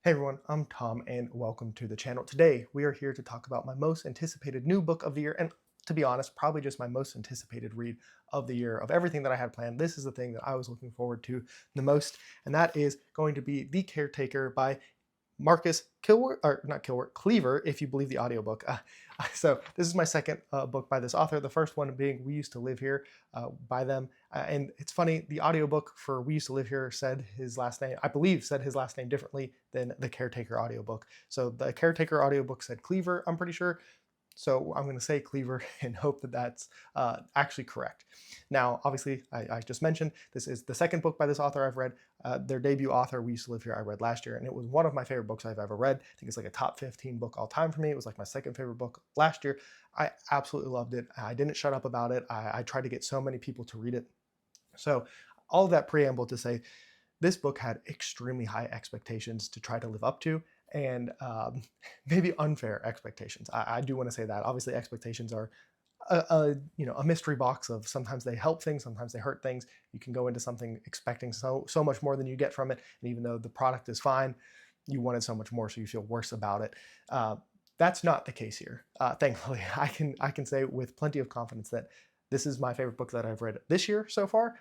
Hey everyone, I'm Tom and welcome to the channel. Today we are here to talk about my most anticipated new book of the year, and to be honest, probably just my most anticipated read of the year. Of everything that I had planned, this is the thing that I was looking forward to the most, and that is going to be The Caretaker by Marcus Kilwer, or not Kilwer, Cleaver, if you believe the audiobook. So this is my second book by this author. The first one being We Used to Live Here by them. And it's funny, the audiobook for We Used to Live Here said his last name, I believe said his last name differently than the Caretaker audiobook. So the Caretaker audiobook said Cleaver, I'm pretty sure. So I'm going to say Cleaver and hope that that's actually correct. Now, obviously, I just mentioned this is the second book by this author I've read. Their debut author, We Used to Live Here, I read last year, and it was one of my favorite books I've ever read. I think it's like a top 15 book all time for me. It was like my second favorite book last year. I absolutely loved it. I didn't shut up about it. I tried to get so many people to read it. So all of that preamble to say this book had extremely high expectations to try to live up to, and maybe unfair expectations. I do want to say that. Obviously, expectations are a mystery box of sometimes they help things, sometimes they hurt things. You can go into something expecting so much more than you get from it, and even though the product is fine, you wanted so much more, so you feel worse about it. That's not the case here. Thankfully, I can say with plenty of confidence that this is my favorite book that I've read this year so far.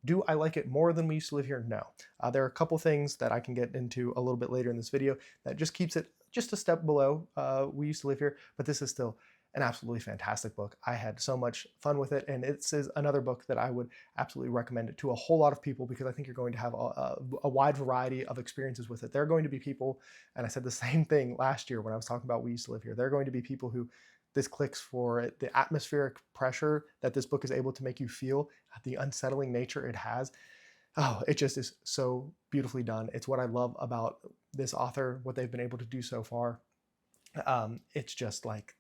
Do I like it more than We Used to Live Here? No. There are a couple things that I can get into a little bit later in this video that just keeps it just a step below We Used to Live Here, but this is still an absolutely fantastic book. I had so much fun with it, and this is another book that I would absolutely recommend it to a whole lot of people because I think you're going to have a wide variety of experiences with it. There are going to be people, and I said the same thing last year when I was talking about We Used to Live Here, there are going to be people who this clicks for the atmospheric pressure that this book is able to make you feel, the unsettling nature it has. Oh, it just is so beautifully done. It's what I love about this author, what they've been able to do so far. It's just like,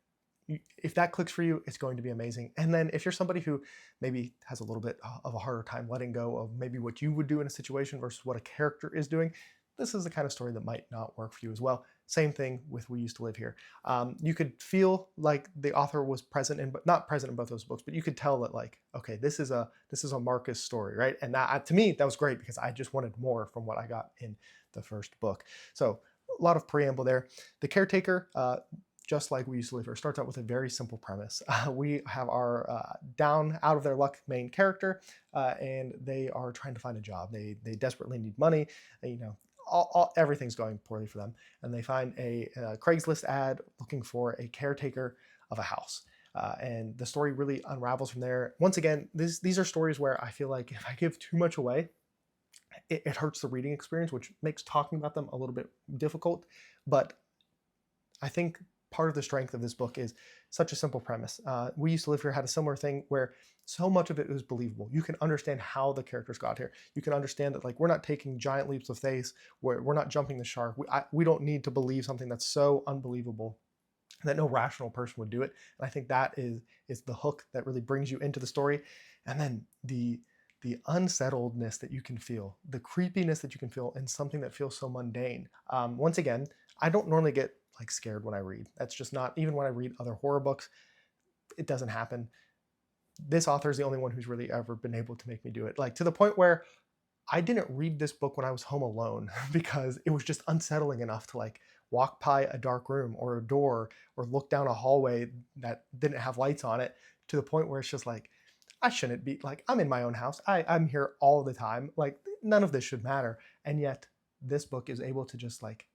if that clicks for you, it's going to be amazing. And then if you're somebody who maybe has a little bit of a harder time letting go of maybe what you would do in a situation versus what a character is doing, this is the kind of story that might not work for you as well. Same thing with We Used to Live Here. You could feel like the author was present in, but not present in both those books, but you could tell that like, okay, this is a Marcus story, right? And that to me that was great because I just wanted more from what I got in the first book. So a lot of preamble there. The Caretaker, just like We Used to Live Here, starts out with a very simple premise. We have our down, out of their luck main character, and they are trying to find a job. They desperately need money. You know, everything's going poorly for them, and they find a Craigslist ad looking for a caretaker of a house. And the story really unravels from there. Once again, these are stories where I feel like if I give too much away, it hurts the reading experience, which makes talking about them a little bit difficult. But I think part of the strength of this book is such a simple premise. We Used to Live Here had a similar thing where so much of it was believable. You can understand how the characters got here. You can understand that like we're not taking giant leaps of faith, we're not jumping the shark. We don't need to believe something that's so unbelievable that no rational person would do it. And I think that is the hook that really brings you into the story. And then the unsettledness that you can feel, the creepiness that you can feel in something that feels so mundane. Once again, I don't normally get like scared when I read. That's just not, even when I read other horror books, it doesn't happen. This author is the only one who's really ever been able to make me do it. Like to the point where I didn't read this book when I was home alone because it was just unsettling enough to like walk by a dark room or a door or look down a hallway that didn't have lights on it, to the point where it's just like, I shouldn't be, like, I'm in my own house. I'm here all the time. Like none of this should matter. And yet this book is able to just like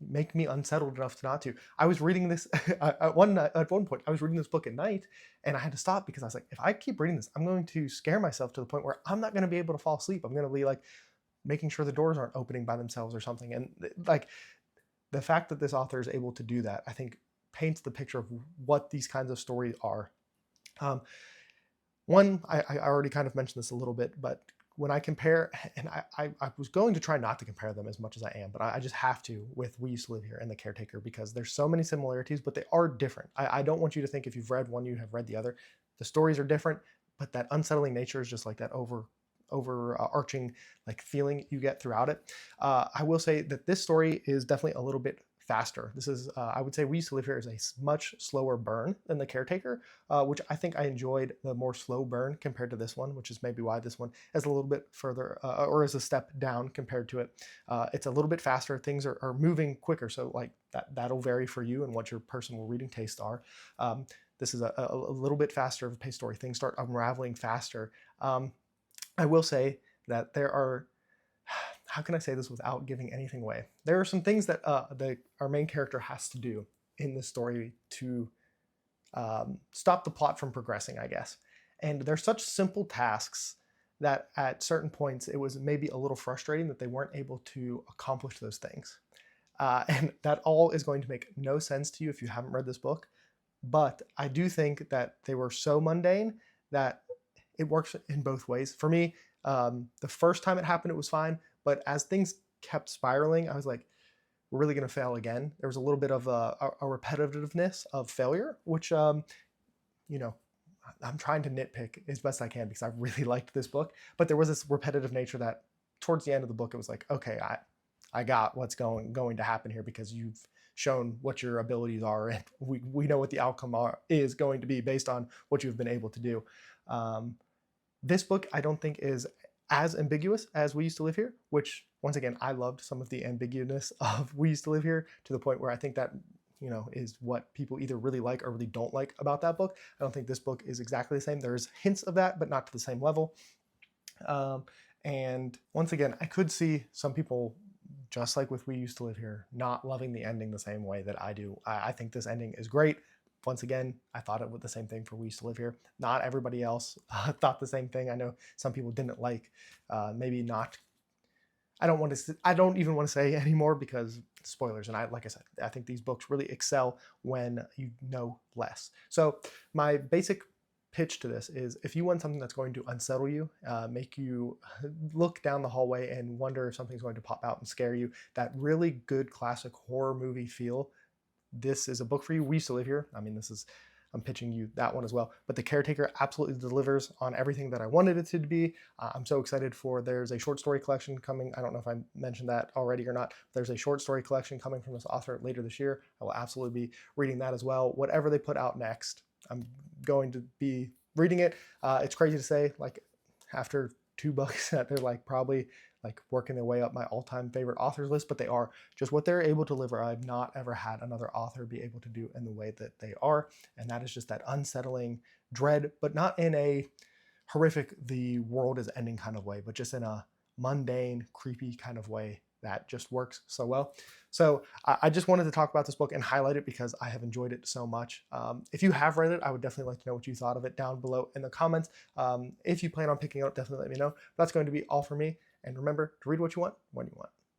make me unsettled enough to not to. I was reading this at one point. I was reading this book at night, and I had to stop because I was like, if I keep reading this, I'm going to scare myself to the point where I'm not going to be able to fall asleep. I'm going to be like making sure the doors aren't opening by themselves or something. And like the fact that this author is able to do that, I think, paints the picture of what these kinds of stories are. Um, I already kind of mentioned this a little bit, but when I compare, and I was going to try not to compare them as much as I am, but I just have to with We Used to Live Here and The Caretaker because there's so many similarities, but they are different. I don't want you to think if you've read one, you have read the other. The stories are different, but that unsettling nature is just like that overarching like feeling you get throughout it. I will say that this story is definitely a little bit faster. This is, I would say We Used to Live Here is a much slower burn than The Caretaker, which I think I enjoyed the more slow burn compared to this one, which is maybe why this one is a little bit further, or is a step down compared to it. It's a little bit faster. Things are moving quicker. So like that'll vary for you and what your personal reading tastes are. This is a little bit faster of a paced story. Things start unraveling faster. I will say that there are, how can I say this without giving anything away? There are some things that our main character has to do in this story to stop the plot from progressing, I guess. And they're such simple tasks that at certain points it was maybe a little frustrating that they weren't able to accomplish those things. And that all is going to make no sense to you if you haven't read this book. But I do think that they were so mundane that it works in both ways. For me, the first time it happened, it was fine. But as things kept spiraling, I was like, we're really going to fail again. There was a little bit of a repetitiveness of failure, which, I'm trying to nitpick as best I can because I really liked this book. But there was this repetitive nature that towards the end of the book, it was like, okay, I got what's going to happen here because you've shown what your abilities are, and we know what the outcome is going to be based on what you've been able to do. This book, I don't think, is as ambiguous as We Used to Live Here, which, once again, I loved some of the ambiguousness of We Used to Live Here to the point where I think that, is what people either really like or really don't like about that book. I don't think this book is exactly the same. There's hints of that, but not to the same level. And once again, I could see some people, just like with We Used to Live Here, not loving the ending the same way that I do. I think this ending is great. Once again, I thought it was the same thing for We Used to Live Here. Not everybody else thought the same thing. I know some people didn't like, maybe not. I don't even want to say anymore because spoilers. And like I said, I think these books really excel when you know less. So my basic pitch to this is, if you want something that's going to unsettle you, make you look down the hallway and wonder if something's going to pop out and scare you, that really good classic horror movie feel, this is a book for you. We Used to Live Here. I mean, I'm pitching you that one as well. But The Caretaker absolutely delivers on everything that I wanted it to be. I'm so excited there's a short story collection coming. I don't know if I mentioned that already or not. There's a short story collection coming from this author later this year. I will absolutely be reading that as well. Whatever they put out next, I'm going to be reading it. It's crazy to say, like, after 2 books that they're like probably like working their way up my all-time favorite authors list, but they are just what they're able to deliver. I've not ever had another author be able to do in the way that they are. And that is just that unsettling dread, but not in a horrific, the world is ending kind of way, but just in a mundane, creepy kind of way that just works so well. So I just wanted to talk about this book and highlight it because I have enjoyed it so much. If you have read it, I would definitely like to know what you thought of it down below in the comments. If you plan on picking it up, definitely let me know. But that's going to be all for me. And remember to read what you want when you want.